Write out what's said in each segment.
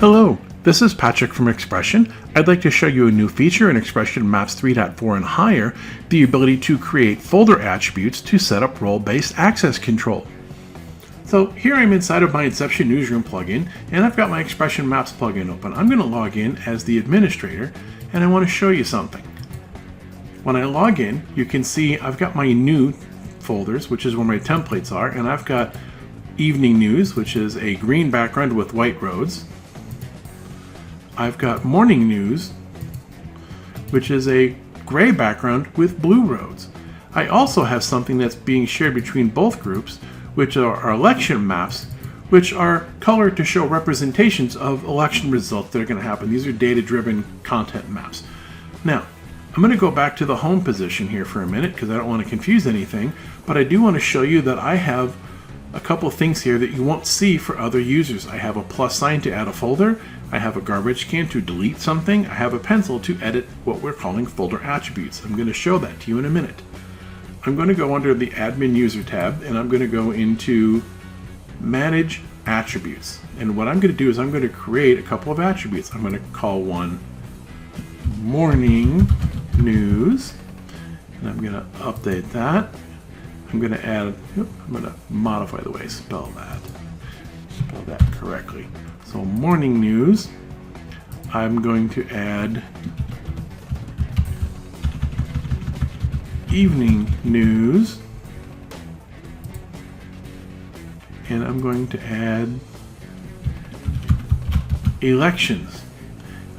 Hello, this is Patrick from XPression. I'd like to show you a new feature in XPression Maps 3.4 and higher, the ability to create folder attributes to set up role-based access control. So here I'm inside of my Inception Newsroom plugin, and I've got my XPression Maps plugin open. I'm going to log in as the administrator, and I want to show you something. When I log in, you can see I've got my new folders, which is where my templates are, and I've got Evening News, which is a green background with white roads. I've got Morning News, which is a gray background with blue roads. I also have something that's being shared between both groups, which are our election maps, which are colored to show representations of election results that are going to happen. These are data-driven content maps. Now, I'm going to go back to the home position here for a minute because I don't want to confuse anything, but I do want to show you that I have a couple things here that you won't see for other users. I have a plus sign to add a folder, I have a garbage can to delete something, I have a pencil to edit what we're calling folder attributes. I'm going to show that to you in a minute. I'm going to go under the Admin User tab and I'm going to go into Manage Attributes. And what I'm going to do is I'm going to create a couple of attributes. I'm going to call one Morning News, and I'm going to update that. I'm going to add, I'm going to modify the way I spell that correctly. So Morning News, I'm going to add Evening News, and I'm going to add Elections.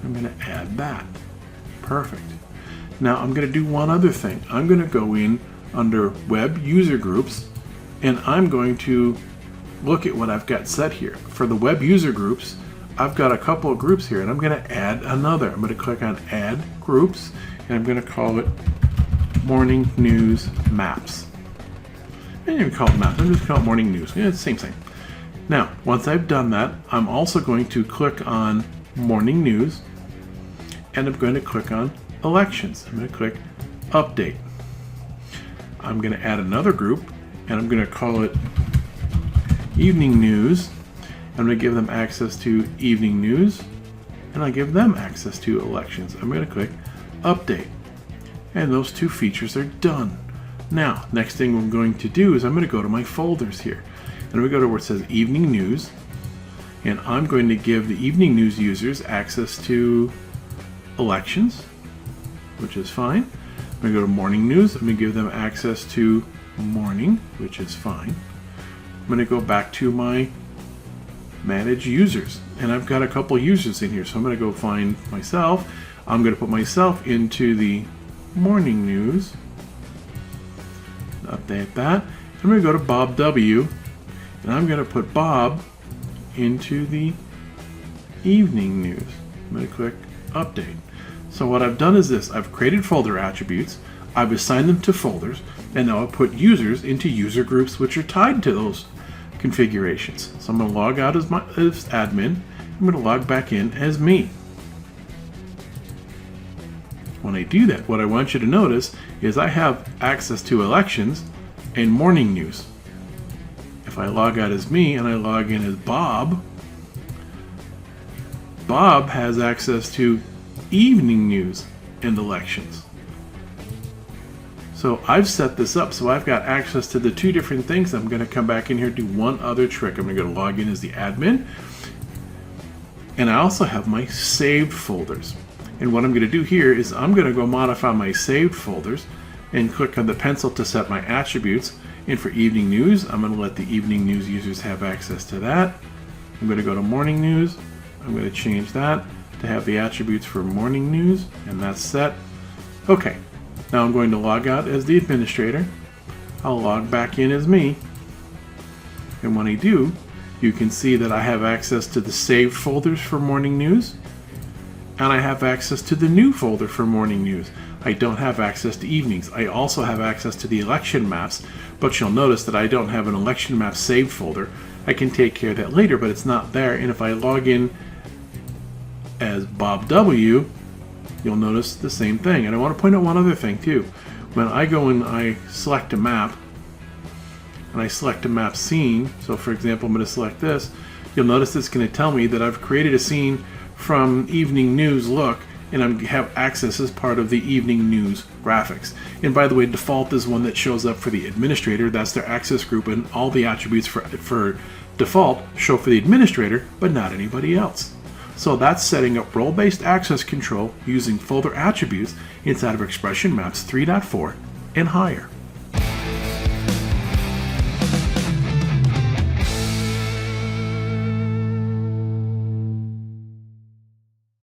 I'm going to add that. Perfect. Now I'm going to do one other thing. I'm going to go in under Web User Groups, and I'm going to look at what I've got set here. For the Web User Groups, I've got a couple of groups here, and I'm going to add another. I'm going to click on Add Groups, and I'm going to call it Morning News Maps. I didn't even call it Maps, I'm just calling it Morning News. Yeah, it's the same thing. Now, once I've done that, I'm also going to click on Morning News, and I'm going to click on Elections. I'm going to click Update. I'm going to add another group, and I'm going to call it Evening News. I'm going to give them access to Evening News, and I give them access to Elections. I'm going to click Update, and those two features are done. Now, next thing I'm going to do is I'm going to go to my folders here, and I'm going to go to where it says Evening News, and I'm going to give the Evening News users access to Elections, which is fine. I'm going to go to Morning News. I'm going to give them access to Morning, which is fine. I'm going to go back to my Manage Users, and I've got a couple users in here, so I'm going to go find myself. I'm going to put myself into the Morning News, update that. I'm going to go to Bob W, and I'm going to put Bob into the Evening News. I'm going to click Update. So what I've done is this: I've created folder attributes, I've assigned them to folders, and now I've put users into user groups which are tied to those configurations. So I'm going to log out as admin. I'm going to log back in as me. When I do that, what I want you to notice is I have access to Elections and Morning News. If I log out as me and I log in as Bob, Bob has access to Evening News and Elections. So I've set this up so I've got access to the two different things. I'm going to come back in here and do one other trick. I'm going to go to log in as the admin, and I also have my saved folders. And what I'm going to do here is I'm going to go modify my saved folders and click on the pencil to set my attributes. And for Evening News, I'm going to let the Evening News users have access to that. I'm going to go to Morning News. I'm going to change that to have the attributes for Morning News, and that's set. Okay, now I'm going to log out as the administrator. I'll log back in as me, and when I do, you can see that I have access to the saved folders for Morning News, and I have access to the new folder for Morning News. I don't have access to Evenings. I also have access to the election maps, but you'll notice that I don't have an election map saved folder. I can take care of that later, but it's not there, and if I log in as Bob W, you'll notice the same thing. And I want to point out one other thing too. When I go and I select a map, and I select a map scene, so for example I'm going to select this, you'll notice it's going to tell me that I've created a scene from Evening News look, and I have access as part of the Evening News graphics. And by the way, default is one that shows up for the administrator. That's their access group, and all the attributes for default show for the administrator, but not anybody else. So that's setting up role-based access control using folder attributes inside of XPression Maps 3.4 and higher.